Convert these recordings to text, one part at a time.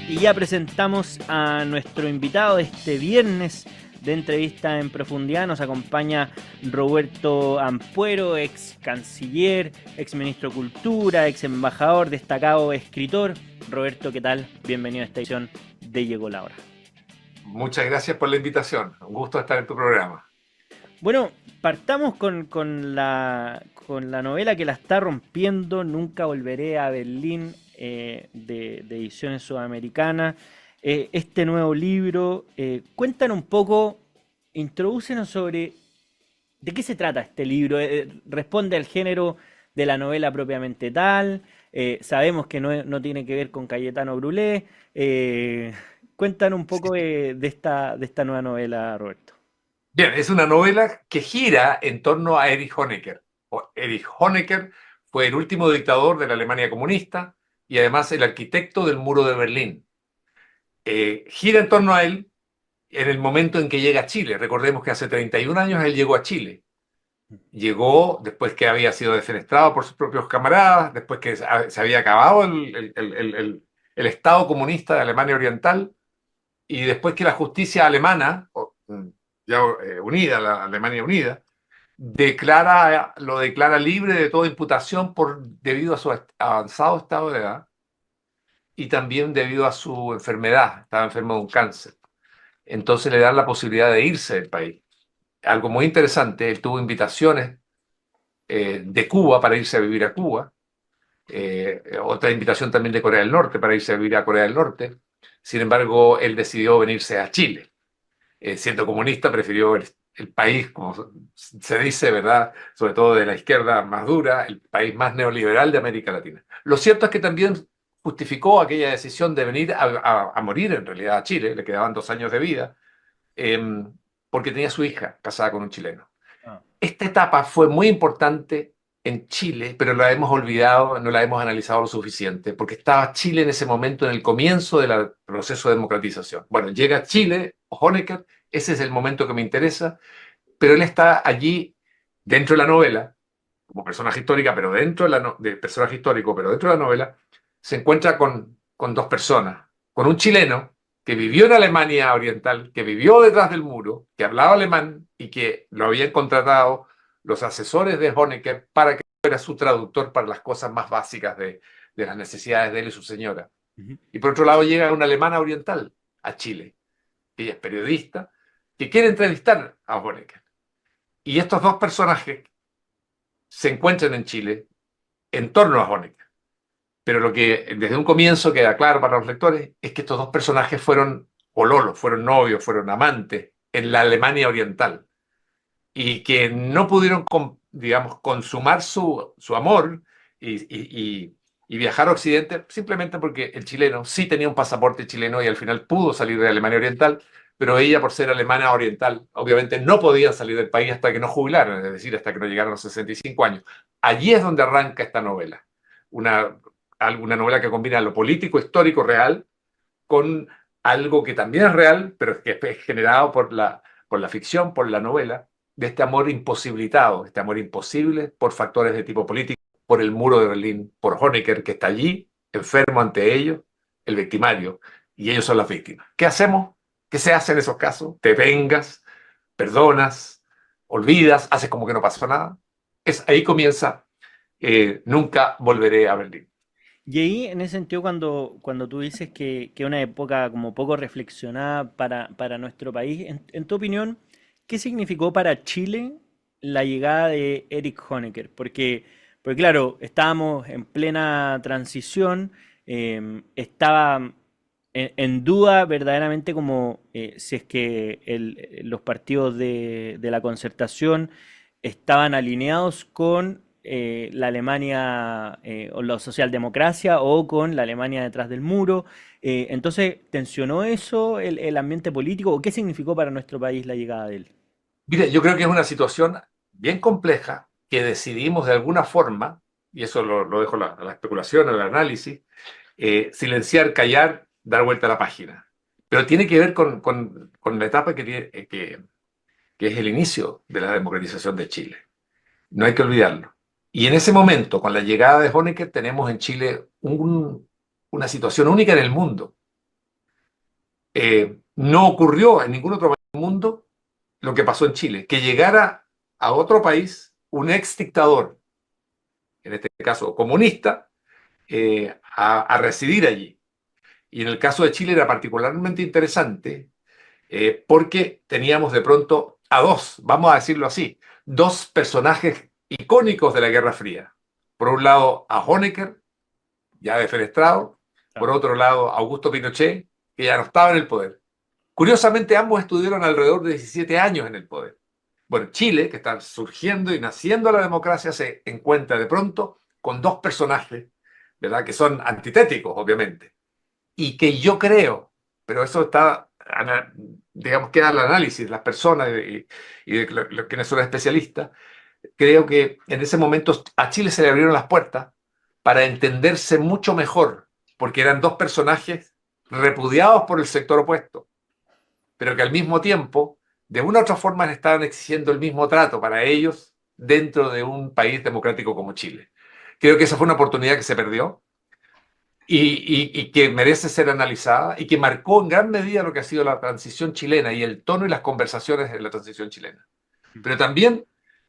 Y ya presentamos a nuestro invitado de este viernes de entrevista en profundidad. Nos acompaña Roberto Ampuero, ex canciller, ex ministro de Cultura, ex embajador, destacado escritor. Roberto, ¿qué tal? Bienvenido a esta edición de Llegó la Hora. Muchas gracias por la invitación. Un gusto estar en tu programa. Bueno, partamos con la novela que la está rompiendo, Nunca volveré a Berlín, de Ediciones Sudamericanas. Este nuevo libro, cuéntanos un poco, introdúcenos sobre de qué se trata este libro. ¿Responde al género de la novela propiamente tal? Sabemos que no tiene que ver con Cayetano Brulé. Cuéntanos un poco de esta nueva novela, Roberto. Bien, es una novela que gira en torno a Erich Honecker. Erich Honecker fue el último dictador de la Alemania comunista y además el arquitecto del muro de Berlín. Gira en torno a él en el momento en que llega a Chile. Recordemos que hace 31 años él llegó a Chile. Llegó después que había sido defenestrado por sus propios camaradas, después que se había acabado el Estado comunista de Alemania Oriental y después que la justicia alemana, ya unida, la Alemania unida, lo declara libre de toda imputación debido a su avanzado estado de edad y también debido a su enfermedad, estaba enfermo de un cáncer. Entonces le dan la posibilidad de irse del país. Algo muy interesante, él tuvo invitaciones de Cuba para irse a vivir a Cuba, otra invitación también de Corea del Norte para irse a vivir a Corea del Norte. Sin embargo, él decidió venirse a Chile. Siendo comunista, prefirió el país, como se dice, ¿verdad? Sobre todo de la izquierda más dura, el país más neoliberal de América Latina. Lo cierto es que también justificó aquella decisión de venir a morir en realidad a Chile, le quedaban 2 años de vida, eh, porque tenía su hija casada con un chileno. Ah. Esta etapa fue muy importante en Chile, pero la hemos olvidado, no la hemos analizado lo suficiente, porque estaba Chile en ese momento en el comienzo del proceso de democratización. Bueno, llega a Chile, Honecker, ese es el momento que me interesa, pero él está allí dentro de la novela, como personaje histórica, pero dentro de personaje histórico, pero dentro de la novela, se encuentra con dos personas, con un chileno que vivió en Alemania Oriental, que vivió detrás del muro, que hablaba alemán y que lo habían contratado los asesores de Honecker para que fuera su traductor para las cosas más básicas de las necesidades de él y su señora. Ujú. Y por otro lado llega una alemana oriental a Chile, que ella es periodista, que quiere entrevistar a Honecker. Y estos dos personajes se encuentran en Chile en torno a Honecker. Pero lo que desde un comienzo queda claro para los lectores es que estos dos personajes fueron pololos, fueron novios, fueron amantes en la Alemania Oriental y que no pudieron, digamos, consumar su amor y viajar a Occidente simplemente porque el chileno sí tenía un pasaporte chileno y al final pudo salir de Alemania Oriental, pero ella, por ser alemana oriental, obviamente no podía salir del país hasta que no jubilaran, es decir, hasta que no llegaron a los 65 años. Allí es donde arranca esta novela, una, una novela que combina lo político, histórico, real, con algo que también es real, pero que es generado por la ficción, por la novela, de este amor imposibilitado, este amor imposible por factores de tipo político, por el muro de Berlín, por Honecker, que está allí, enfermo ante ellos, el victimario, y ellos son las víctimas. ¿Qué hacemos? ¿Qué se hace en esos casos? ¿Te vengas? ¿Perdonas? ¿Olvidas? ¿Haces como que no pasó nada? Ahí comienza Nunca volveré a Berlín. Y ahí, en ese sentido, cuando tú dices que una época como poco reflexionada para nuestro país, en tu opinión, ¿qué significó para Chile la llegada de Erich Honecker? Porque claro, estábamos en plena transición, estaba en duda verdaderamente como si es que los partidos de la concertación estaban alineados con la Alemania o la socialdemocracia o con la Alemania detrás del muro. Entonces, ¿tensionó eso el ambiente político o qué significó para nuestro país la llegada de él? Mire, yo creo que es una situación bien compleja que decidimos de alguna forma, y eso lo dejo a la especulación, al análisis, silenciar, callar, dar vuelta a la página. Pero tiene que ver con la etapa que es el inicio de la democratización de Chile. No hay que olvidarlo. Y en ese momento, con la llegada de Honecker, tenemos en Chile una situación única en el mundo. No ocurrió en ningún otro país del mundo lo que pasó en Chile, que llegara a otro país un ex dictador, en este caso comunista, a residir allí. Y en el caso de Chile era particularmente interesante porque teníamos de pronto a dos, vamos a decirlo así, dos personajes icónicos de la Guerra Fría. Por un lado, a Honecker, ya defenestrado; por Claro. otro lado, a Augusto Pinochet, que ya no estaba en el poder. Curiosamente, ambos estuvieron alrededor de 17 años en el poder. Bueno, Chile, que está surgiendo y naciendo la democracia, se encuentra de pronto con dos personajes, ¿verdad?, que son antitéticos, obviamente, y que yo creo, pero eso está, digamos, queda al análisis de las personas y de quienes son especialistas. Creo que en ese momento a Chile se le abrieron las puertas para entenderse mucho mejor, porque eran dos personajes repudiados por el sector opuesto, pero que al mismo tiempo, de una u otra forma, estaban exigiendo el mismo trato para ellos dentro de un país democrático como Chile. Creo que esa fue una oportunidad que se perdió y que merece ser analizada y que marcó en gran medida lo que ha sido la transición chilena y el tono y las conversaciones de la transición chilena. Pero también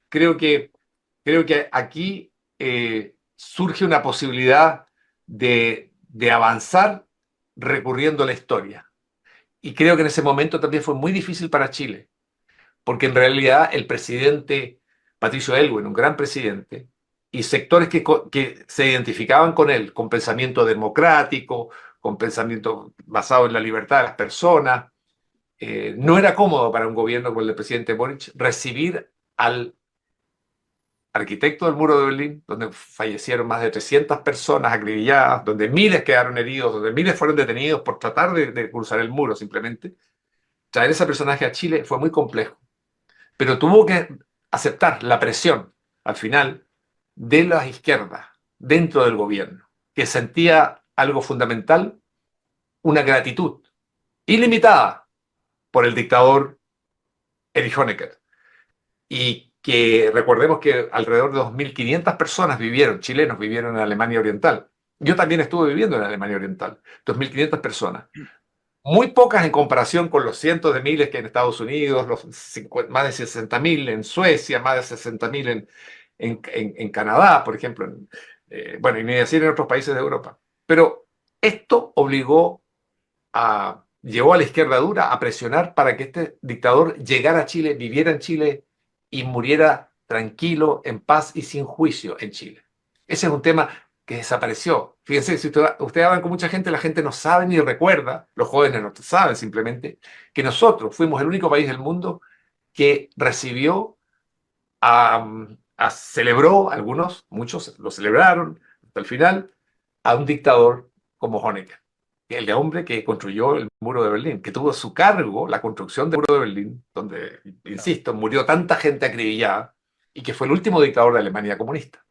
creo que, creo que aquí surge una posibilidad de avanzar recurriendo a la historia. Y creo que en ese momento también fue muy difícil para Chile, porque en realidad el presidente Patricio Aylwin, un gran presidente, y sectores que se identificaban con él, con pensamiento democrático, con pensamiento basado en la libertad de las personas, no era cómodo para un gobierno como el del presidente Boric recibir al arquitecto del muro de Berlín, donde fallecieron más de 300 personas acribilladas, donde miles quedaron heridos, donde miles fueron detenidos por tratar de cruzar el muro simplemente. Traer ese personaje a Chile fue muy complejo, pero tuvo que aceptar la presión al final de las izquierdas dentro del gobierno, que sentía algo fundamental, una gratitud ilimitada por el dictador Erich Honecker. Y que recordemos que alrededor de 2.500 personas vivieron, chilenos vivieron en Alemania Oriental. Yo también estuve viviendo en Alemania Oriental, 2.500 personas. Muy pocas en comparación con los cientos de miles que hay en Estados Unidos, más de 60.000 en Suecia, más de 60.000 en Canadá, por ejemplo, bueno, y ni decir en otros países de Europa. Pero esto llevó a la izquierda dura a presionar para que este dictador llegara a Chile, viviera en Chile y muriera tranquilo, en paz y sin juicio en Chile. Ese es un tema que desapareció. Fíjense, si ustedes hablan con mucha gente, la gente no sabe ni recuerda, los jóvenes no saben simplemente, que nosotros fuimos el único país del mundo que recibió, celebró, algunos, muchos lo celebraron hasta el final, a un dictador como Honecker, el hombre que construyó el muro de Berlín, que tuvo a su cargo la construcción del muro de Berlín, donde, Claro. insisto, murió tanta gente acribillada, y que fue el último dictador de Alemania comunista.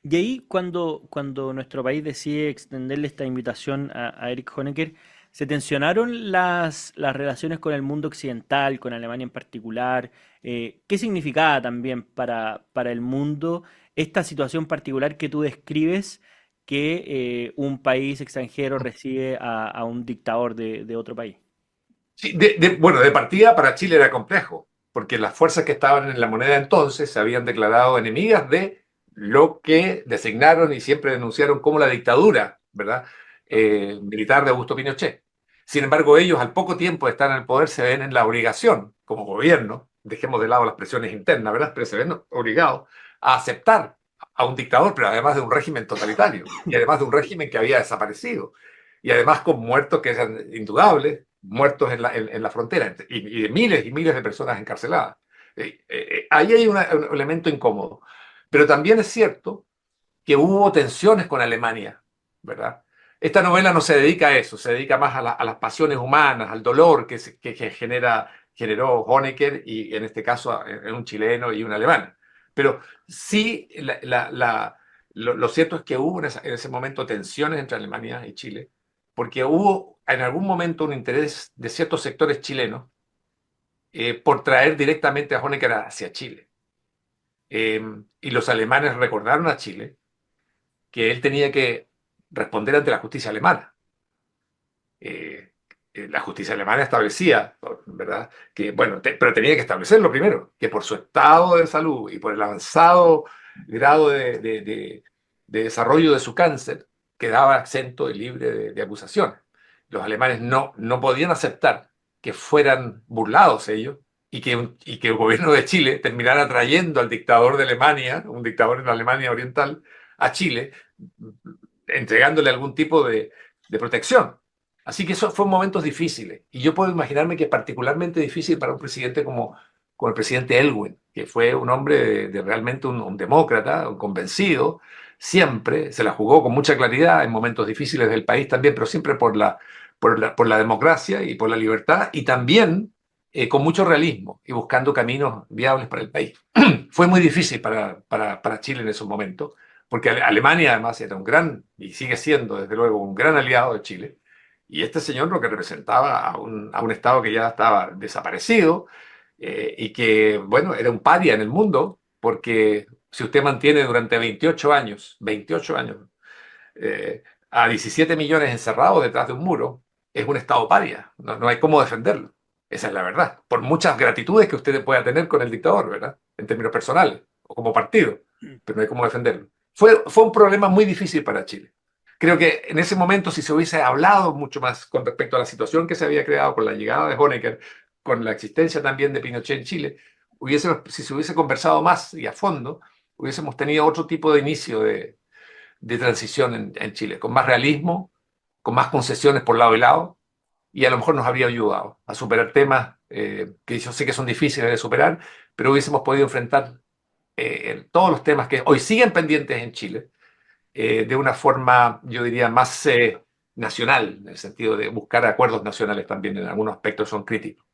Y ahí cuando nuestro país decide extenderle esta invitación a Erich Honecker, se tensionaron las relaciones con el mundo occidental, con Alemania en particular. ¿Qué significaba también para el mundo esta situación particular que tú describes, que un país extranjero recibe a un dictador de otro país? Sí, bueno, de partida para Chile era complejo, porque las fuerzas que estaban en la moneda entonces se habían declarado enemigas de lo que designaron y siempre denunciaron como la dictadura, ¿verdad? Militar de Augusto Pinochet. Sin embargo, ellos al poco tiempo de estar en el poder se ven en la obligación, como gobierno, dejemos de lado las presiones internas, ¿verdad? Pero se ven obligados a aceptar a un dictador, pero además de un régimen totalitario, y además de un régimen que había desaparecido, y además con muertos que eran indudables, muertos en la frontera, y de miles y miles de personas encarceladas. Ahí hay un elemento incómodo. Pero también es cierto que hubo tensiones con Alemania, ¿verdad? Esta novela no se dedica a eso, se dedica más a las pasiones humanas, al dolor que generó Honecker y en este caso un chileno y un alemán. Pero sí, lo cierto es que hubo en ese momento tensiones entre Alemania y Chile, porque hubo en algún momento un interés de ciertos sectores chilenos por traer directamente a Honecker hacia Chile. Y los alemanes recordaron a Chile que él tenía que responder ante la justicia alemana. Eh, la justicia alemana establecía, ¿verdad? Que, bueno, pero tenía que establecerlo primero, que por su estado de salud y por el avanzado grado de desarrollo de su cáncer, quedaba exento y libre de acusaciones. Los alemanes no podían aceptar que fueran burlados ellos y que el gobierno de Chile terminara trayendo al dictador de Alemania, un dictador en la Alemania Oriental, a Chile, entregándole algún tipo de protección. Así que eso fue momentos difíciles. Y yo puedo imaginarme que es particularmente difícil para un presidente como el presidente Elwin, que fue un hombre realmente un demócrata, un convencido, siempre se la jugó con mucha claridad en momentos difíciles del país también, pero siempre por la democracia y por la libertad, y también con mucho realismo y buscando caminos viables para el país. Fue muy difícil para Chile en esos momentos, porque Alemania además era un gran, y sigue siendo desde luego un gran aliado de Chile, y este señor lo que representaba a un Estado que ya estaba desaparecido y que, bueno, era un paria en el mundo, porque si usted mantiene durante 28 años, a 17 millones encerrados detrás de un muro, es un Estado paria, no hay cómo defenderlo. Esa es la verdad, por muchas gratitudes que usted pueda tener con el dictador, ¿verdad? En términos personales o como partido, pero no hay cómo defenderlo. Fue un problema muy difícil para Chile. Creo que en ese momento, si se hubiese hablado mucho más con respecto a la situación que se había creado con la llegada de Honecker, con la existencia también de Pinochet en Chile, si se hubiese conversado más y a fondo, hubiésemos tenido otro tipo de inicio de transición en Chile, con más realismo, con más concesiones por lado y lado, y a lo mejor nos habría ayudado a superar temas que yo sé que son difíciles de superar, pero hubiésemos podido enfrentar todos los temas que hoy siguen pendientes en Chile de una forma, yo diría, más nacional, en el sentido de buscar acuerdos nacionales también, en algunos aspectos son críticos.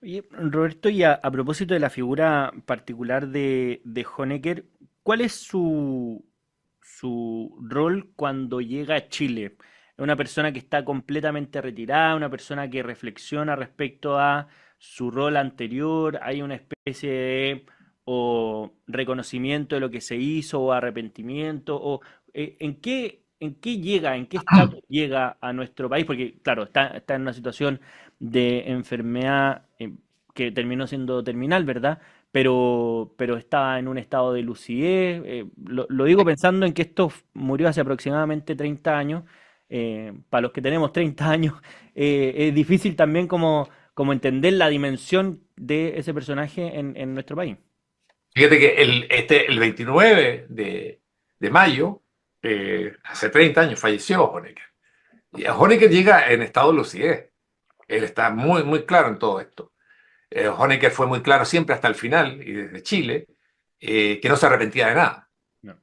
Oye, Roberto, y a propósito de la figura particular de Honecker, ¿cuál es su rol cuando llega a Chile? Es una persona que está completamente retirada, una persona que reflexiona respecto a su rol anterior, hay una especie de o reconocimiento de lo que se hizo o arrepentimiento, o en qué llega, en qué estatus llega a nuestro país, porque claro, está en una situación de enfermedad que terminó siendo terminal, ¿verdad? Pero estaba en un estado de lucidez. Lo digo pensando en que esto murió hace aproximadamente 30 años. Para los que tenemos 30 años, es difícil también como entender la dimensión de ese personaje en nuestro país. Fíjate que el 29 de mayo, hace 30 años, falleció Honecker. Y Honecker llega en estado de lucidez. Él está muy, muy claro en todo esto. Honecker fue muy claro siempre hasta el final, y desde Chile, que no se arrepentía de nada. No.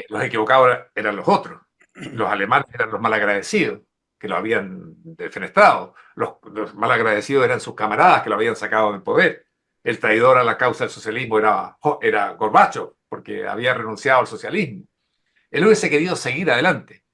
Los equivocados eran los otros. Los alemanes eran los malagradecidos, que lo habían defenestrado. Los malagradecidos eran sus camaradas, que lo habían sacado del poder. El traidor a la causa del socialismo era Gorbachev, porque había renunciado al socialismo. Él hubiese querido seguir adelante.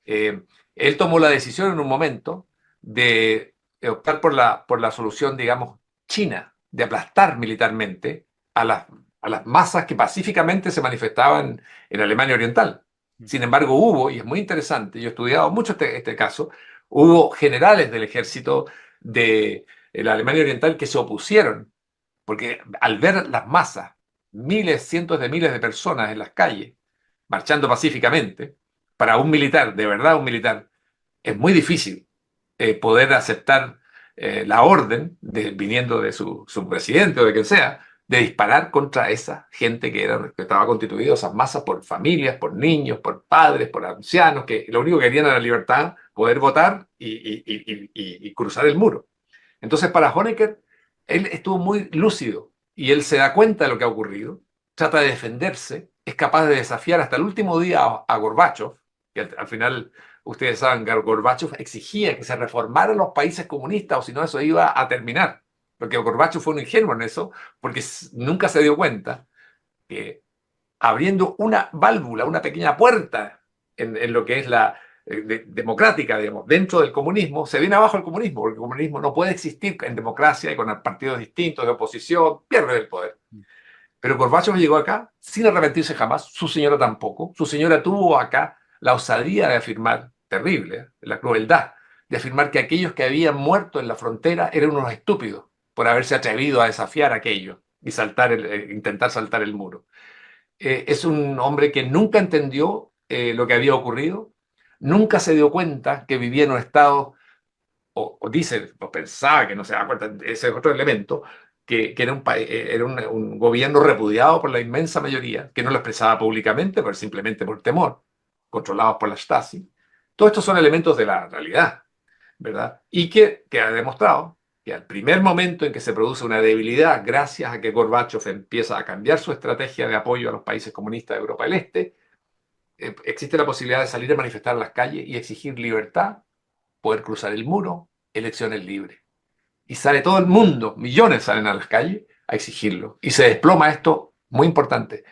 Eh, Él tomó la decisión en un momento de optar por la solución, digamos, china, de aplastar militarmente a a las masas que pacíficamente se manifestaban en Alemania Oriental. Sin embargo, hubo, y es muy interesante, yo he estudiado mucho este caso, hubo generales del ejército de la Alemania Oriental que se opusieron, porque al ver las masas, miles, cientos de miles de personas en las calles, marchando pacíficamente, para un militar, de verdad un militar, es muy difícil poder aceptar la orden viniendo de su presidente o de quien sea, de disparar contra esa gente que estaba constituida, esas masas por familias, por niños, por padres, por ancianos, que lo único que querían era la libertad, poder votar y cruzar el muro. Entonces, para Honecker, él estuvo muy lúcido y él se da cuenta de lo que ha ocurrido, trata de defenderse, es capaz de desafiar hasta el último día a Gorbachev, que al final, ustedes saben, Gorbachev exigía que se reformaran los países comunistas o si no eso iba a terminar. Porque Gorbachev fue un ingenuo en eso, porque nunca se dio cuenta que abriendo una válvula, una pequeña puerta en lo que es la democrática, digamos, dentro del comunismo, se viene abajo el comunismo, porque el comunismo no puede existir en democracia y con partidos distintos de oposición, pierde el poder. Pero Gorbachev llegó acá sin arrepentirse jamás, su señora tampoco. Su señora tuvo acá la osadía de afirmar, terrible, la crueldad, de afirmar que aquellos que habían muerto en la frontera eran unos estúpidos por haberse atrevido a desafiar aquello y intentar saltar el muro. Es un hombre que nunca entendió lo que había ocurrido, nunca se dio cuenta que vivía en un estado, o dice, o pensaba que no se da cuenta, ese es otro elemento, que era, era un gobierno repudiado por la inmensa mayoría, que no lo expresaba públicamente, pero simplemente por temor, controlados por la Stasi. Todos estos son elementos de la realidad, ¿verdad? Y que ha demostrado que al primer momento en que se produce una debilidad, gracias a que Gorbachev empieza a cambiar su estrategia de apoyo a los países comunistas de Europa del Este, existe la posibilidad de salir a manifestar en las calles y exigir libertad, poder cruzar el muro, elecciones libres. Y sale todo el mundo, millones salen a las calles a exigirlo. Y se desploma esto, muy importante.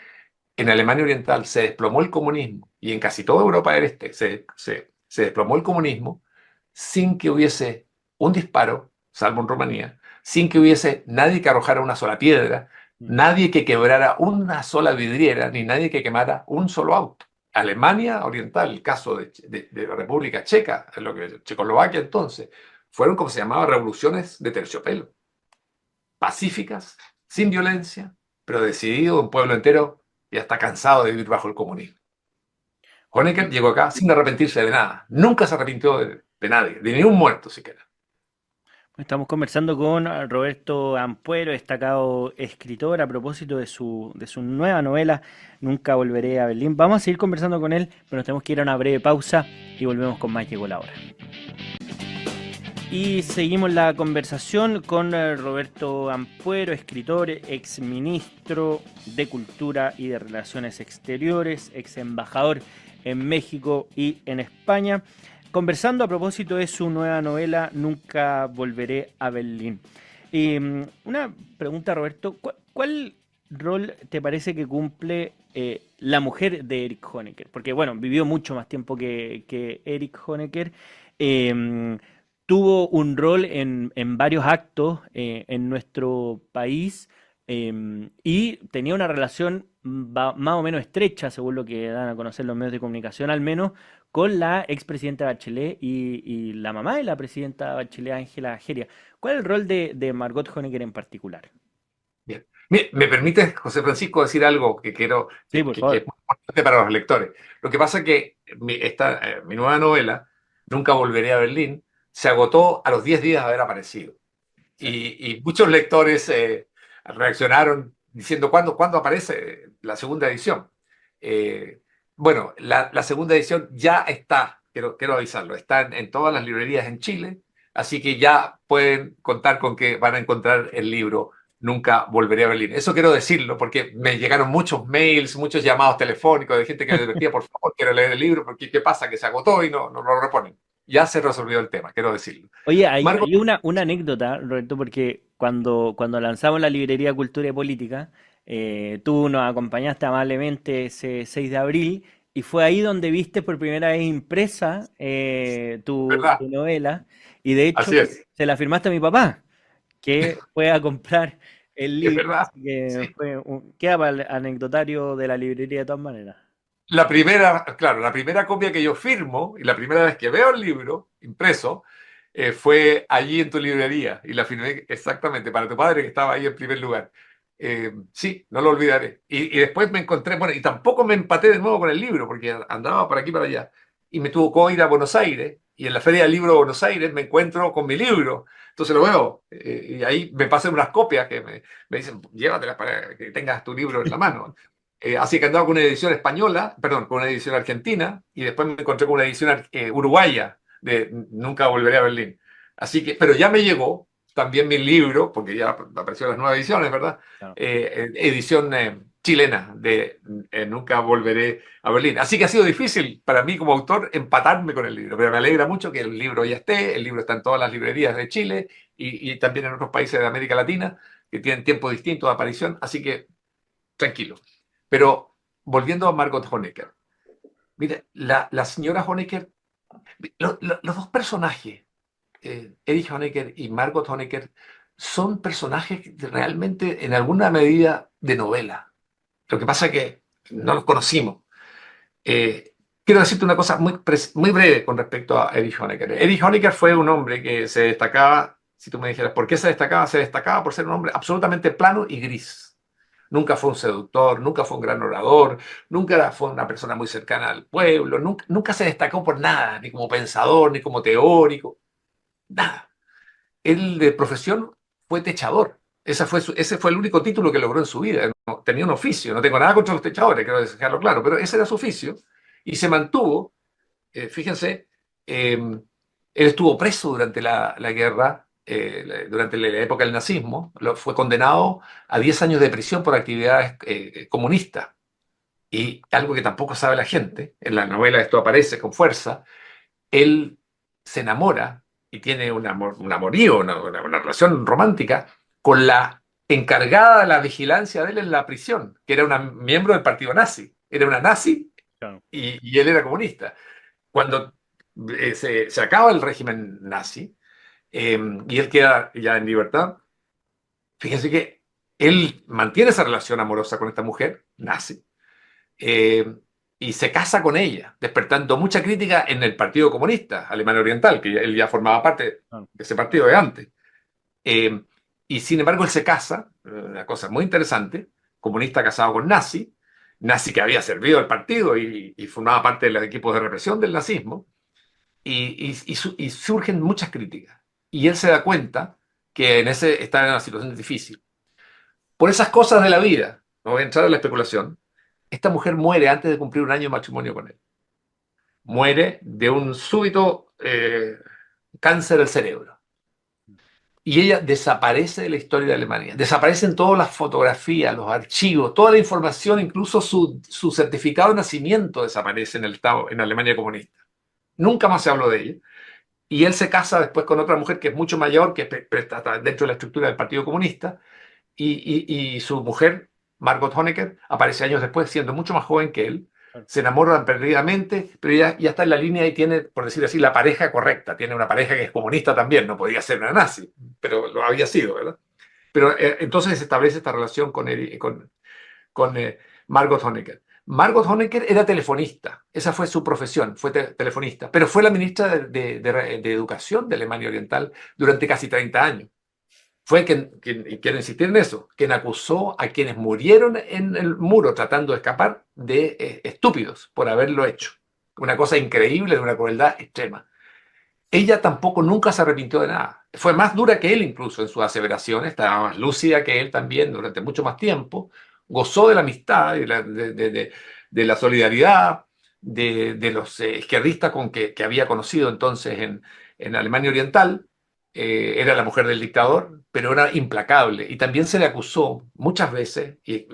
En Alemania Oriental se desplomó el comunismo y en casi toda Europa del Este se desplomó el comunismo sin que hubiese un disparo, salvo en Rumanía, sin que hubiese nadie que arrojara una sola piedra, nadie que quebrara una sola vidriera, ni nadie que quemara un solo auto. Alemania Oriental, el caso de la República Checa, lo que Checoslovaquia entonces, fueron como se llamaba revoluciones de terciopelo, pacíficas, sin violencia, pero decidido un pueblo entero ya está cansado de vivir bajo el comunismo. Honecker llegó acá sin arrepentirse de nada, nunca se arrepintió de nadie, de ningún muerto siquiera. Estamos conversando con Roberto Ampuero, destacado escritor, a propósito de su nueva novela, Nunca volveré a Berlín. Vamos a seguir conversando con él, pero nos tenemos que ir a una breve pausa y volvemos con más. Llegó la hora. Y seguimos la conversación con Roberto Ampuero, escritor, ex ministro de Cultura y de Relaciones Exteriores, ex embajador en México y en España, conversando a propósito de su nueva novela Nunca volveré a Berlín. Una pregunta, Roberto, ¿cuál rol te parece que cumple la mujer de Erich Honecker? Porque, bueno, vivió mucho más tiempo que Erich Honecker. Tuvo un rol en varios actos en nuestro país y tenía una relación más o menos estrecha, según lo que dan a conocer los medios de comunicación, al menos con la expresidenta Bachelet y la mamá de la presidenta Bachelet, Ángela Ageria. ¿Cuál es el rol de Margot Honecker en particular? Bien. ¿Me permite, José Francisco, decir algo que quiero Sí, por que es favor. muy importante para los lectores? Lo que pasa es que mi nueva novela, Nunca volveré a Berlín, se agotó a los 10 días de haber aparecido. Sí. Y muchos lectores reaccionaron diciendo, ¿cuándo aparece la segunda edición? Eh, bueno, la segunda edición ya está, quiero avisarlo, está en todas las librerías en Chile, así que ya pueden contar con que van a encontrar el libro Nunca volveré a Berlín. Eso quiero decirlo porque me llegaron muchos mails, muchos llamados telefónicos de gente que me decía, por favor, quiero leer el libro, porque ¿qué pasa? Que se agotó y no lo reponen. Ya se resolvió el tema, quiero decirlo. Oye, hay Margot, una anécdota, Roberto, porque cuando lanzamos la librería Cultura y Política, tú nos acompañaste amablemente ese 6 de abril y fue ahí donde viste por primera vez impresa ¿verdad? tu novela y de hecho Así es. se la firmaste a mi papá, que fue a comprar el Es libro, verdad. así que Sí. queda para el anecdotario de la librería de todas maneras. La primera, claro, la primera copia que yo firmo y la primera vez que veo el libro impreso fue allí en tu librería y la firmé exactamente para tu padre que estaba ahí en primer lugar. Sí, no lo olvidaré. Y después me encontré, bueno, y tampoco me empaté de nuevo con el libro porque andaba por aquí y para allá. Y me tuvo que ir a Buenos Aires y en la Feria del Libro de Buenos Aires me encuentro con mi libro. Entonces lo veo y ahí me pasan unas copias que me dicen, llévatelas para que tengas tu libro en la mano. Así que andaba con una edición española, perdón, con una edición argentina, y después me encontré con una edición uruguaya de Nunca volveré a Berlín. Así que, pero ya me llegó también mi libro, porque ya apareció las nuevas ediciones, ¿verdad? Claro. Edición chilena de Nunca volveré a Berlín. Así que ha sido difícil para mí como autor empatarme con el libro, pero me alegra mucho que el libro ya esté, el libro está en todas las librerías de Chile y también en otros países de América Latina que tienen tiempos distintos de aparición, así que tranquilo. Pero volviendo a Margot Honecker, mire, la señora Honecker, los dos personajes, Erich Honecker y Margot Honecker, son personajes realmente en alguna medida de novela. Lo que pasa es que no los conocimos. Eh, quiero decirte una cosa muy breve con respecto a Erich Honecker. Erich Honecker fue un hombre que se destacaba, si tú me dijeras, ¿por qué se destacaba por ser un hombre absolutamente plano y gris. Nunca fue un seductor, nunca fue un gran orador, nunca fue una persona muy cercana al pueblo, nunca se destacó por nada, ni como pensador, ni como teórico, nada. Él de profesión fue techador. Ese fue el único título que logró en su vida. No, tenía un oficio, no tengo nada contra los techadores, quiero dejarlo claro, pero ese era su oficio y se mantuvo. Fíjense, él estuvo preso durante la guerra, durante la época del nazismo, fue condenado a 10 años de prisión por actividades comunistas. Y algo que tampoco sabe la gente, en la novela esto aparece con fuerza, él se enamora y tiene un amorío, una relación romántica con la encargada de la vigilancia de él en la prisión, que era una miembro del partido nazi. Era una nazi Claro. y él era comunista. Cuando se acaba el régimen nazi y él queda ya en libertad, fíjense que él mantiene esa relación amorosa con esta mujer nazi eh, y se casa con ella, despertando mucha crítica en el Partido Comunista Alemania Oriental, que él ya formaba parte Claro. de ese partido de antes. Eh, y sin embargo, él se casa, una cosa muy interesante, comunista casado con nazi, nazi que había servido al partido y formaba parte de los equipos de represión del nazismo, y surgen muchas críticas. Y él se da cuenta que está en una situación difícil. Por esas cosas de la vida, no voy a entrar en la especulación, esta mujer muere antes de cumplir un año de matrimonio con él. Muere de un súbito cáncer al cerebro. Y ella desaparece de la historia de Alemania. Desaparecen todas las fotografías, los archivos, toda la información, incluso su certificado de nacimiento desaparece en el Estado, en Alemania comunista. Nunca más se habló de ella. Y él se casa después con otra mujer que es mucho mayor, que está dentro de la estructura del Partido Comunista, y su mujer, Margot Honecker, aparece años después, siendo mucho más joven que él. Claro. Se enamoran perdidamente, pero ya está en la línea y tiene, por decir así, la pareja correcta. Tiene una pareja que es comunista también, no podía ser una nazi, pero lo había sido, ¿verdad? Pero entonces se establece esta relación con Margot Honecker. Margot Honecker era telefonista, esa fue su profesión, fue telefonista, pero fue la ministra de Educación de Alemania Oriental durante casi 30 años. Fue y quiero insistir en eso, quien acusó a quienes murieron en el muro tratando de escapar de estúpidos por haberlo hecho. Una cosa increíble, de una crueldad extrema. Ella tampoco nunca se arrepintió de nada. Fue más dura que él incluso en sus aseveraciones, estaba más lúcida que él también durante mucho más tiempo, gozó de la amistad, de la solidaridad de los izquierdistas que había conocido entonces en Alemania Oriental. Era la mujer del dictador, pero era implacable. Y también se le acusó muchas veces, y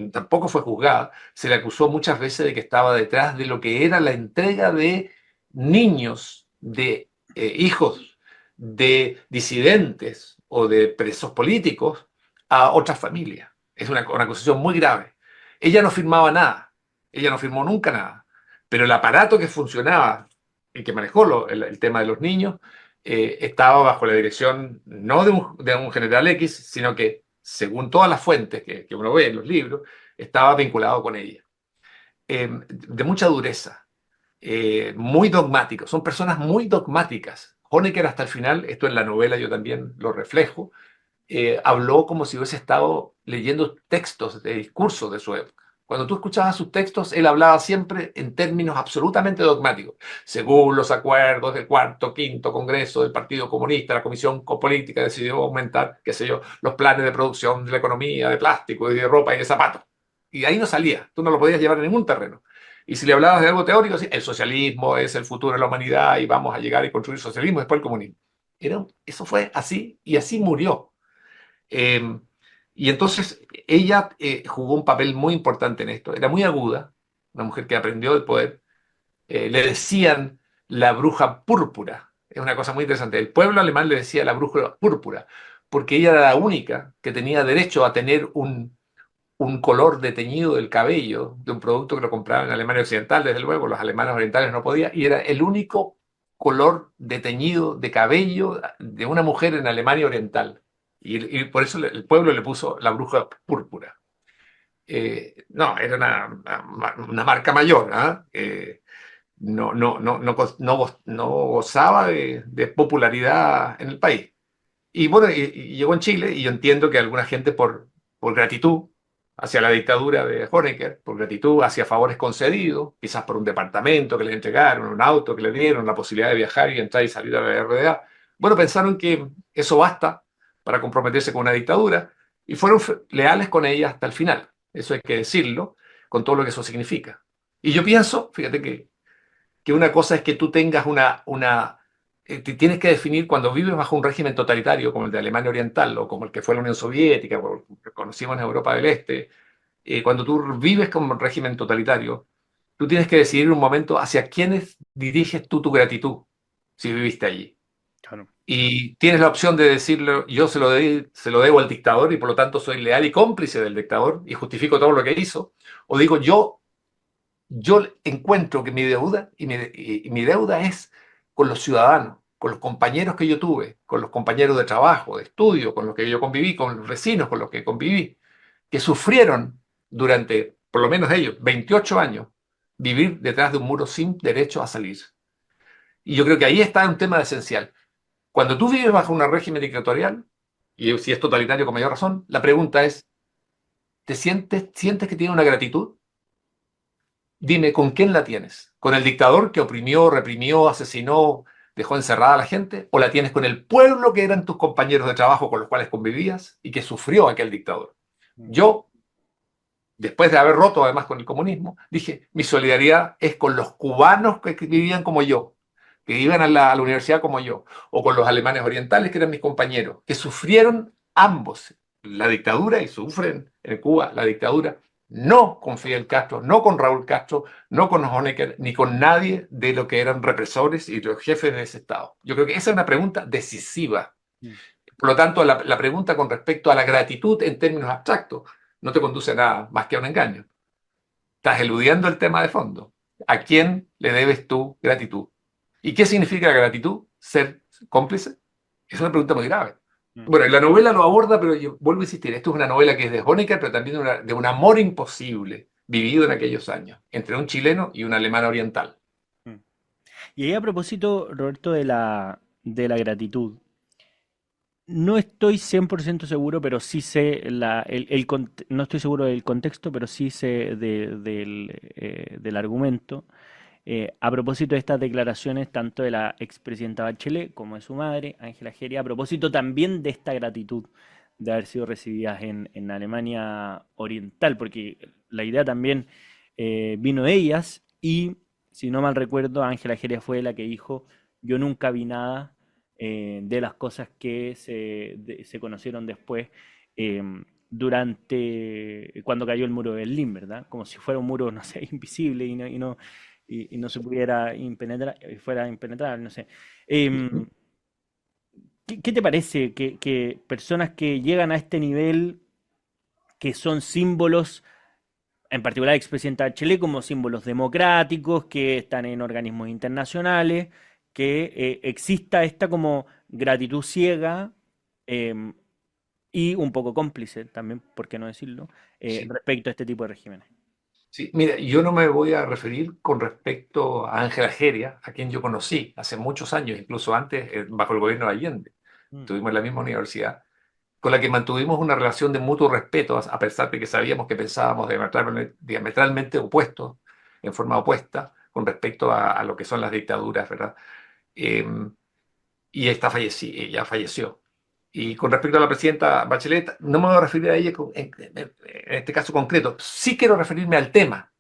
tampoco fue juzgada, se le acusó muchas veces de que estaba detrás de lo que era la entrega de niños, de hijos de disidentes o de presos políticos a otras familias. Es una acusación muy grave. Ella no firmaba nada, ella no firmó nunca nada, pero el aparato que funcionaba y que manejó el tema de los niños estaba bajo la dirección no de un general X, sino que, según todas las fuentes que uno ve en los libros, estaba vinculado con ella. De mucha dureza, muy dogmáticos, son personas muy dogmáticas. Honecker hasta el final, esto en la novela yo también lo reflejo, habló como si hubiese estado leyendo textos de discursos de su época. Cuando tú escuchabas sus textos, él hablaba siempre en términos absolutamente dogmáticos. Según los acuerdos del cuarto, quinto Congreso del Partido Comunista, la Comisión Política decidió aumentar, qué sé yo, los planes de producción de la economía, de plástico y de ropa y de zapatos. Y ahí no salía, tú no lo podías llevar a ningún terreno. Y si le hablabas de algo teórico, sí, el socialismo es el futuro de la humanidad y vamos a llegar y construir socialismo después el comunismo. Eso fue así y así murió. Eh, y entonces ella jugó un papel muy importante en esto. Era muy aguda, una mujer que aprendió del poder. Le decían la bruja púrpura. Es una cosa muy interesante. El pueblo alemán le decía la bruja púrpura, porque ella era la única que tenía derecho a tener un color de teñido del cabello de un producto que lo compraban en Alemania Occidental, desde luego, los alemanes orientales no podían, y era el único color de teñido de cabello de una mujer en Alemania Oriental. Y por eso el pueblo le puso la bruja púrpura. No, era una marca mayor, ¿eh? no gozaba de popularidad en el país. Y bueno, y llegó en Chile y yo entiendo que alguna gente por gratitud hacia la dictadura de Honecker, por gratitud hacia favores concedidos, quizás por un departamento que le entregaron, un auto que le dieron, la posibilidad de viajar y entrar y salir a la RDA, bueno, pensaron que eso basta para comprometerse con una dictadura y fueron leales con ella hasta el final. Eso hay que decirlo, con todo lo que eso significa. Y yo pienso, fíjate que una cosa es que tú tengas tienes que definir cuando vives bajo un régimen totalitario como el de Alemania Oriental o como el que fue la Unión Soviética, como el que conocimos en Europa del Este, cuando tú vives como un régimen totalitario, tú tienes que decidir en un momento hacia quiénes diriges tú tu gratitud si viviste allí. Claro. Y tienes la opción de decirlo, yo se lo debo al dictador y por lo tanto soy leal y cómplice del dictador y justifico todo lo que hizo. O digo, yo encuentro que mi deuda y mi deuda es con los ciudadanos, con los compañeros que yo tuve, con los compañeros de trabajo, de estudio, con los que yo conviví, con los vecinos con los que conviví, que sufrieron durante, por lo menos ellos, 28 años, vivir detrás de un muro sin derecho a salir. Y yo creo que ahí está un tema esencial. Cuando tú vives bajo un régimen dictatorial, y si es totalitario con mayor razón, la pregunta es, ¿sientes que tiene una gratitud? Dime, ¿con quién la tienes? ¿Con el dictador que oprimió, reprimió, asesinó, dejó encerrada a la gente? ¿O la tienes con el pueblo que eran tus compañeros de trabajo con los cuales convivías y que sufrió aquel dictador? Mm. Yo, después de haber roto además con el comunismo, dije, mi solidaridad es con los cubanos que vivían como yo, que iban a la universidad como yo, o con los alemanes orientales que eran mis compañeros, que sufrieron ambos la dictadura y sufren en Cuba la dictadura, no con Fidel Castro, no con Raúl Castro, no con Honecker, ni con nadie de lo que eran represores y los jefes de ese Estado. Yo creo que esa es una pregunta decisiva. Mm. Por lo tanto, la pregunta con respecto a la gratitud en términos abstractos no te conduce a nada más que a un engaño. Estás eludiendo el tema de fondo. ¿A quién le debes tu gratitud? ¿Y qué significa la gratitud? ¿Ser cómplice? Es una pregunta muy grave. Mm. Bueno, la novela lo aborda, pero yo vuelvo a insistir, esto es una novela que es de Honecker, pero también de un amor imposible vivido en aquellos años, entre un chileno y un alemán oriental. Mm. Y ahí a propósito, Roberto, de la gratitud. No estoy 100% seguro, pero sí sé no estoy seguro del contexto, pero sí sé del argumento. A propósito de estas declaraciones, tanto de la expresidenta Bachelet como de su madre, Ángela Geria, a propósito también de esta gratitud de haber sido recibidas en Alemania Oriental, porque la idea también vino de ellas y, si no mal recuerdo, Ángela Geria fue la que dijo, yo nunca vi nada de las cosas que se conocieron después durante cuando cayó el muro de Berlín, ¿verdad? Como si fuera un muro, no sé, invisible y no se pudiera impenetrar, fuera impenetrable, no sé. Em, ¿Qué te parece que personas que llegan a este nivel, que son símbolos, en particular expresidenta Bachelet, como símbolos democráticos, que están en organismos internacionales, que exista esta como gratitud ciega em, y un poco cómplice también, por qué no decirlo, Sí. respecto a este tipo de regímenes? Sí, mira, yo no me voy a referir con respecto a Ángela Geria, a quien yo conocí hace muchos años, incluso antes, bajo el gobierno de Allende. Mm. Estuvimos en la misma universidad, con la que mantuvimos una relación de mutuo respeto, a pesar de que sabíamos que pensábamos diametralmente opuestos, en forma opuesta, con respecto a lo que son las dictaduras, ¿verdad? Eh, y ella falleció. Y con respecto a la presidenta Bachelet, no me voy a referir a ella en este caso concreto. Sí quiero referirme al tema.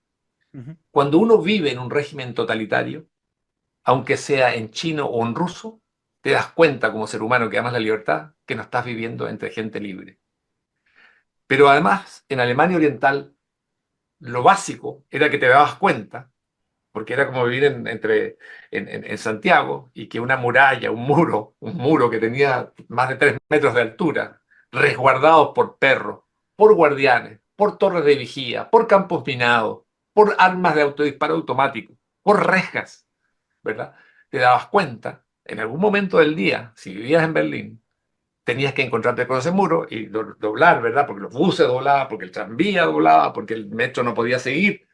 Ujú. Cuando uno vive en un régimen totalitario, aunque sea en chino o en ruso, te das cuenta como ser humano que amas la libertad, que no estás viviendo entre gente libre. Pero además, en Alemania Oriental, lo básico era que te dabas cuenta, porque era como vivir en Santiago, y que una muralla, un muro que tenía más de 3 metros de altura, resguardados por perros, por guardianes, por torres de vigía, por campos minados, por armas de autodisparo automático, por rejas, ¿verdad? Te dabas cuenta, en algún momento del día, si vivías en Berlín, tenías que encontrarte con ese muro y doblar, ¿verdad? Porque los buses doblaban, porque el tranvía doblaba, porque el metro no podía seguir.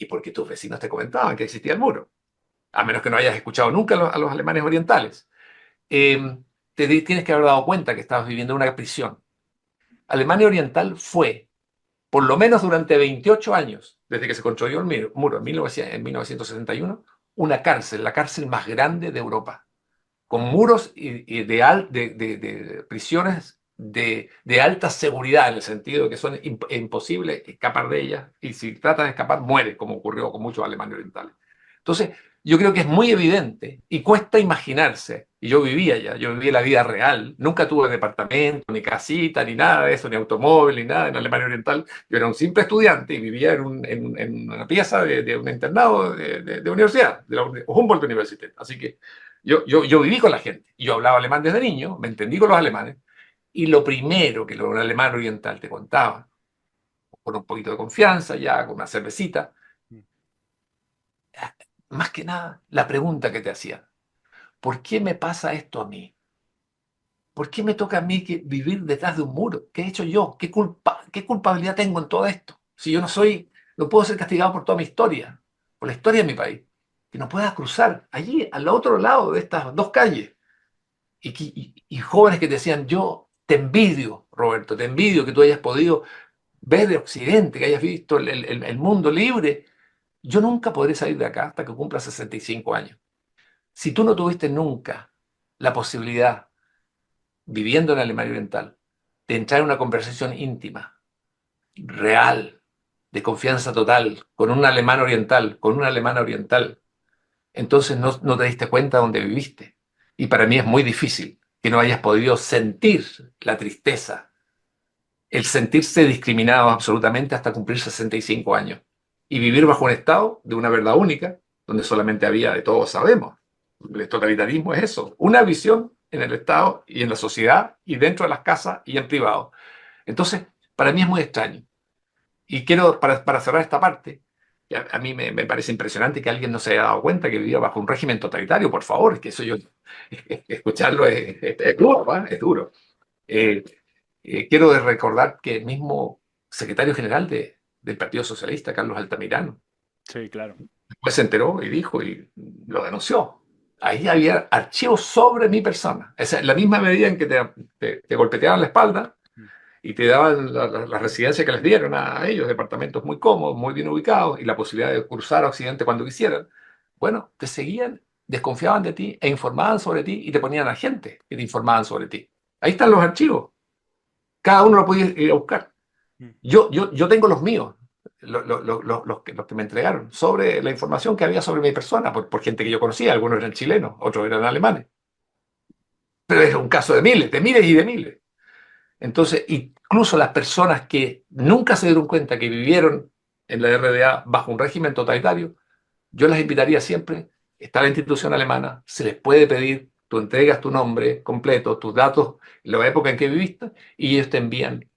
y porque tus vecinos te comentaban que existía el muro, a menos que no hayas escuchado nunca a los alemanes orientales. Eh, Tienes que haber dado cuenta que estabas viviendo en una prisión. Alemania Oriental fue, por lo menos durante 28 años, desde que se construyó el muro en 1961, una cárcel, la cárcel más grande de Europa, con muros de prisiones de alta seguridad, en el sentido de que son imposibles escapar de ellas, y si tratas de escapar, mueres, como ocurrió con muchos alemanes orientales. Entonces, yo creo que es muy evidente y cuesta imaginarse, y yo vivía allá, yo vivía la vida real, nunca tuve departamento, ni casita, ni nada de eso, ni automóvil, ni nada en Alemania Oriental. Yo era un simple estudiante y vivía en una pieza de un internado de universidad, de la Humboldt University. Así que yo viví con la gente, yo hablaba alemán desde niño, me entendí con los alemanes, y lo primero que un alemán oriental te contaba, con un poquito de confianza ya, con una cervecita, más que nada, la pregunta que te hacían: ¿por qué me pasa esto a mí? ¿Por qué me toca a mí vivir detrás de un muro? ¿Qué he hecho yo? ¿Qué culpabilidad tengo en todo esto? Si yo no puedo ser castigado por toda mi historia, por la historia de mi país, que no puedas cruzar allí, al otro lado de estas dos calles. Y jóvenes que te decían: yo te envidio, Roberto, te envidio que tú hayas podido ver de Occidente, que hayas visto el mundo libre. Yo nunca podré salir de acá hasta que cumpla 65 años. Si tú no tuviste nunca la posibilidad, viviendo en Alemania Oriental, de entrar en una conversación íntima, real, de confianza total, con un alemán oriental, con una alemana oriental, entonces no te diste cuenta de dónde viviste. Y para mí es muy difícil que no hayas podido sentir la tristeza, el sentirse discriminado absolutamente hasta cumplir 65 años y vivir bajo un estado de una verdad única, donde solamente había, de todos sabemos, el totalitarismo es eso, una visión en el Estado y en la sociedad y dentro de las casas y en privado. Entonces, para mí es muy extraño. Y quiero, para cerrar esta parte, a mí me parece impresionante que alguien no se haya dado cuenta que vivía bajo un régimen totalitario, por favor, que eso yo, escucharlo es duro, ¿va? Es duro. Eh, Quiero recordar que el mismo secretario general del Partido Socialista, Carlos Altamirano, Sí, claro. después se enteró y dijo y lo denunció. Ahí había archivos sobre mi persona. Esa es la misma medida en que te golpeteaban la espalda Mm. y te daban la residencia que les dieron a ellos, departamentos muy cómodos, muy bien ubicados, y la posibilidad de cruzar a Occidente cuando quisieran. Bueno, te seguían, desconfiaban de ti e informaban sobre ti y te ponían agentes que te informaban sobre ti. Ahí están los archivos. Cada uno lo podía ir a buscar. Mm. Yo tengo los míos, los que me entregaron, sobre la información que había sobre mi persona, por gente que yo conocía. Algunos eran chilenos, otros eran alemanes. Pero es un caso de miles y de miles. Entonces, incluso las personas que nunca se dieron cuenta que vivieron en la RDA bajo un régimen totalitario, yo las invitaría siempre: está la institución alemana, se les puede pedir, tú entregas tu nombre completo, tus datos, la época en que viviste, y ellos te envían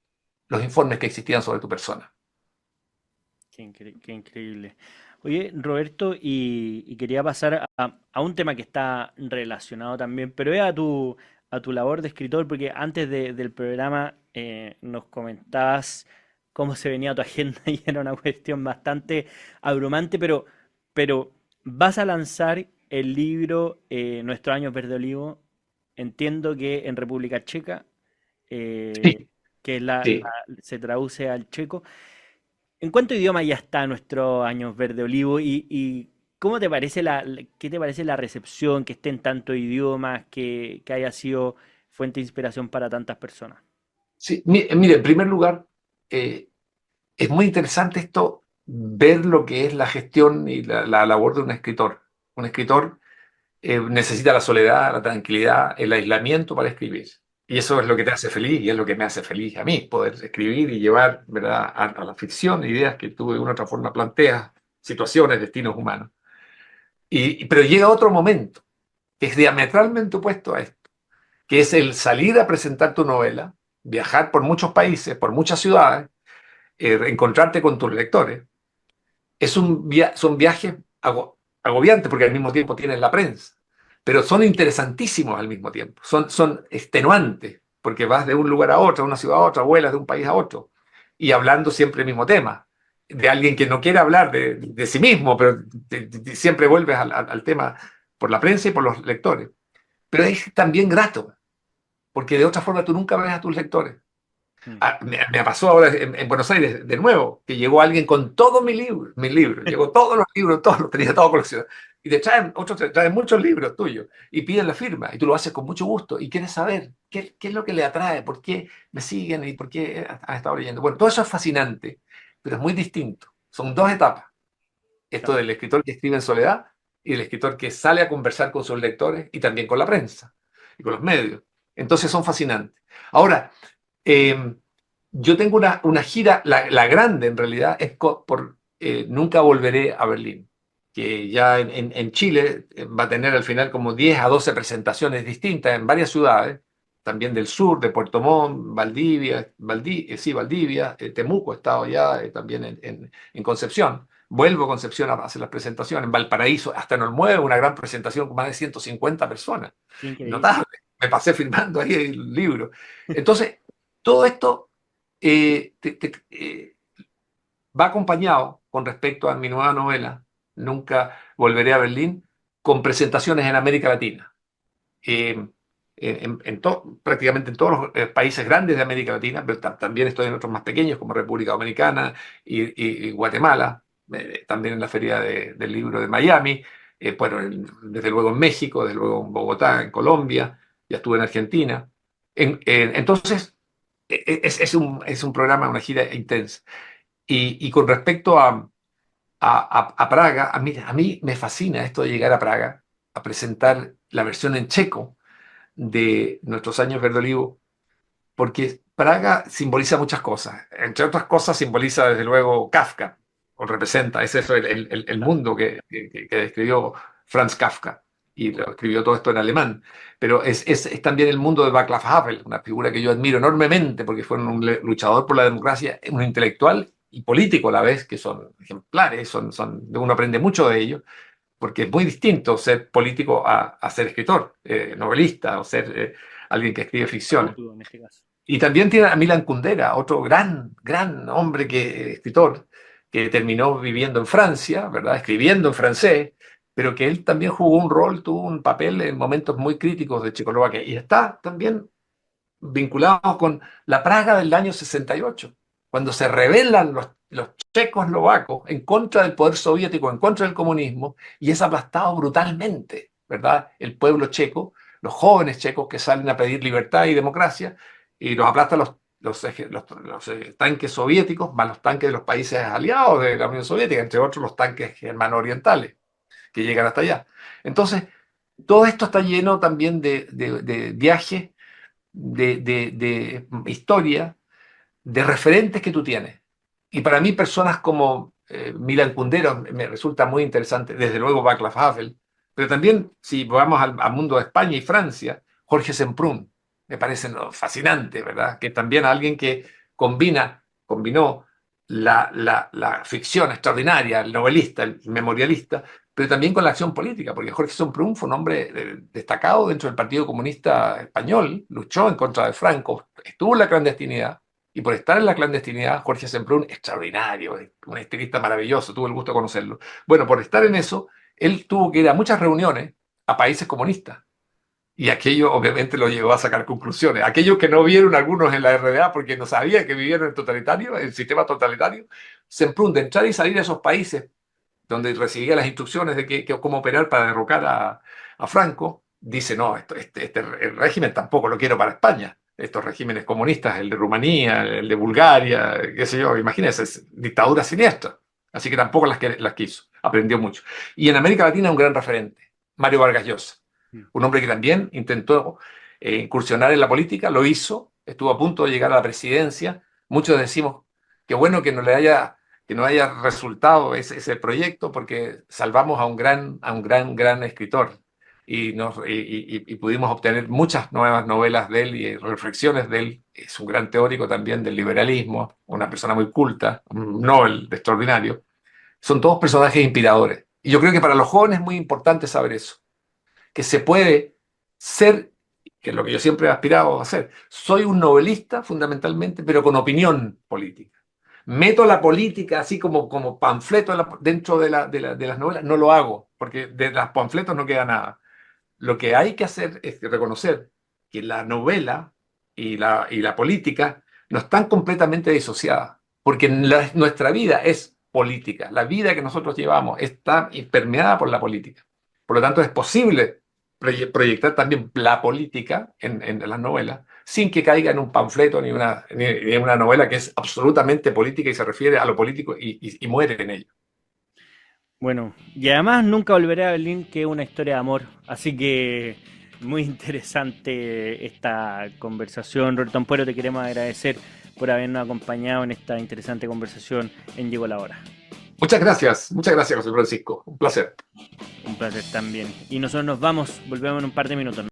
los informes que existían sobre tu persona. Qué increíble. Oye, Roberto, y quería pasar a un tema que está relacionado también, pero es a tu labor de escritor, porque antes del programa nos comentabas cómo se venía tu agenda y era una cuestión bastante abrumante, pero vas a lanzar el libro Nuestros años verde olivo, entiendo que en República Checa, eh, Sí, que sí. se traduce al checo. ¿En cuántos idiomas ya está nuestro Años Verde Olivo? Y cómo te parece qué te parece la recepción, que esté en tantos idiomas, que haya sido fuente de inspiración para tantas personas? Sí, mire, en primer lugar, eh, es muy interesante esto, ver lo que es la gestión y la labor de un escritor. Un escritor necesita la soledad, la tranquilidad, el aislamiento para escribir. Y eso es lo que te hace feliz y es lo que me hace feliz a mí, poder escribir y llevar, ¿verdad?, a la ficción ideas que tú de una u otra forma planteas, situaciones, destinos humanos. Pero llega otro momento que es diametralmente opuesto a esto, que es el salir a presentar tu novela, viajar por muchos países, por muchas ciudades, encontrarte con tus lectores. Son viajes agobiantes porque al mismo tiempo tienes la prensa, pero son interesantísimos al mismo tiempo, son extenuantes porque vas de un lugar a otro, a una ciudad a otra, vuelas de un país a otro y hablando siempre el mismo tema. de alguien que no quiere hablar de sí mismo, pero siempre vuelves al tema por la prensa y por los lectores. Pero es también grato, porque de otra forma tú nunca ves a tus lectores. Mm. Me pasó ahora en Buenos Aires, de nuevo, que llegó alguien con todos mis libros, llegó todos los libros, todos los tenía todo coleccionado. Y te traen, otros te traen muchos libros tuyos y piden la firma, y tú lo haces con mucho gusto y quieres saber qué es lo que le atrae, por qué me siguen y por qué han estado leyendo. Bueno, todo eso es fascinante, pero es muy distinto. Son dos etapas. Esto Claro. del escritor que escribe en soledad y el escritor que sale a conversar con sus lectores y también con la prensa y con los medios. Entonces son fascinantes. Ahora, eh, yo tengo una gira, la grande en realidad, es por Nunca volveré a Berlín, que ya en Chile va a tener al final como 10 a 12 presentaciones distintas en varias ciudades, también del sur, de Puerto Montt, Valdivia, sí, Valdivia, Temuco he estado ya, también en Concepción. Vuelvo a Concepción a hacer las presentaciones, en Valparaíso, hasta en Olmué, una gran presentación con más de 150 personas. Qué increíble. Notable, me pasé firmando ahí el libro. Entonces, todo esto va acompañado con respecto a mi nueva novela, Nunca volveré a Berlín, con presentaciones en América Latina. Eh, Prácticamente en todos los países grandes de América Latina, pero también estoy en otros más pequeños como República Dominicana y Guatemala, también en la Feria del Libro de Miami, bueno, desde luego en México, desde luego en Bogotá, en Colombia, ya estuve en Argentina. Entonces, es un programa, una gira intensa. Y con respecto a Praga, a mí me fascina esto de llegar a Praga a presentar la versión en checo de Nuestros años verde olivo, porque Praga simboliza muchas cosas. Entre otras cosas simboliza desde luego Kafka, o representa, es eso el Claro. mundo que describió Franz Kafka, y lo escribió todo esto en alemán. Pero es también el mundo de Václav Havel, una figura que yo admiro enormemente porque fue un luchador por la democracia, un intelectual y político a la vez, que son ejemplares, uno aprende mucho de ellos, porque es muy distinto ser político a ser escritor, novelista o ser alguien que escribe ficciones. Dramaturgo en este caso. Y también tiene a Milan Kundera, otro gran hombre escritor, que terminó viviendo en Francia, ¿verdad? Escribiendo en francés, pero que él también jugó un rol, tuvo un papel en momentos muy críticos de Checoslovaquia. Y está también vinculado con la Praga del año 68, cuando se rebelan los checoslovacos en contra del poder soviético, en contra del comunismo, y es aplastado brutalmente, ¿verdad? El pueblo checo, los jóvenes checos que salen a pedir libertad y democracia, y los aplastan los tanques soviéticos, más los tanques de los países aliados de la Unión Soviética, entre otros los tanques germano-orientales, que llegan hasta allá. Entonces, todo esto está lleno también de viajes, de historia, de referentes que tú tienes. Y para mí personas como Milan Kundera me resulta muy interesante, desde luego Václav Havel, pero también si vamos al mundo de España y Francia, Jorge Semprún, me parece, ¿no?, fascinante, ¿verdad? Que también alguien que combinó la ficción extraordinaria, el novelista, el memorialista, pero también con la acción política, porque Jorge Semprún fue un hombre destacado dentro del Partido Comunista Español, luchó en contra de Franco, estuvo en la clandestinidad, y por estar en la clandestinidad, Jorge Semprún, extraordinario, un estilista maravilloso, tuve el gusto de conocerlo. Bueno, por estar en eso, él tuvo que ir a muchas reuniones a países comunistas. Y aquello obviamente lo llevó a sacar conclusiones. Aquellos que no vieron algunos en la RDA porque no sabían que vivían en el totalitario, el sistema totalitario, Semprún, de entrar y salir de esos países donde recibía las instrucciones de cómo operar para derrocar a Franco, dice, no, este el régimen tampoco lo quiero para España. Estos regímenes comunistas, el de Rumanía, el de Bulgaria, qué sé yo, imagínense, es dictadura siniestra. Así que tampoco las quiso, aprendió mucho. Y en América Latina un gran referente, Mario Vargas Llosa, Mm. un hombre que también intentó incursionar en la política, lo hizo, estuvo a punto de llegar a la presidencia. Muchos decimos que bueno que no haya resultado ese proyecto porque salvamos a un gran escritor y pudimos obtener muchas nuevas novelas de él y reflexiones de él. Es un gran teórico también del liberalismo, una persona muy culta, un Nobel de extraordinario. Son todos personajes inspiradores. Y yo creo que para los jóvenes es muy importante saber eso, que se puede ser, que es lo que yo siempre he aspirado a hacer, soy un novelista fundamentalmente, pero con opinión política. Meto la política así como panfleto dentro de las novelas, no lo hago, porque de los panfletos no queda nada. Lo que hay que hacer es reconocer que la novela y la política no están completamente disociadas, porque nuestra vida es política, la vida que nosotros llevamos está permeada por la política. Por lo tanto, es posible proyectar también la política en las novelas sin que caiga en un panfleto ni en una novela que es absolutamente política y se refiere a lo político y muere en ello. Bueno, y además nunca volveré a Berlín, que es una historia de amor. Así que muy interesante esta conversación. Roberto Ampuero, te queremos agradecer por habernos acompañado en esta interesante conversación en Llegó la Hora. Muchas gracias, José Francisco. Un placer. Un placer también. Y nosotros nos vamos, volvemos en un par de minutos.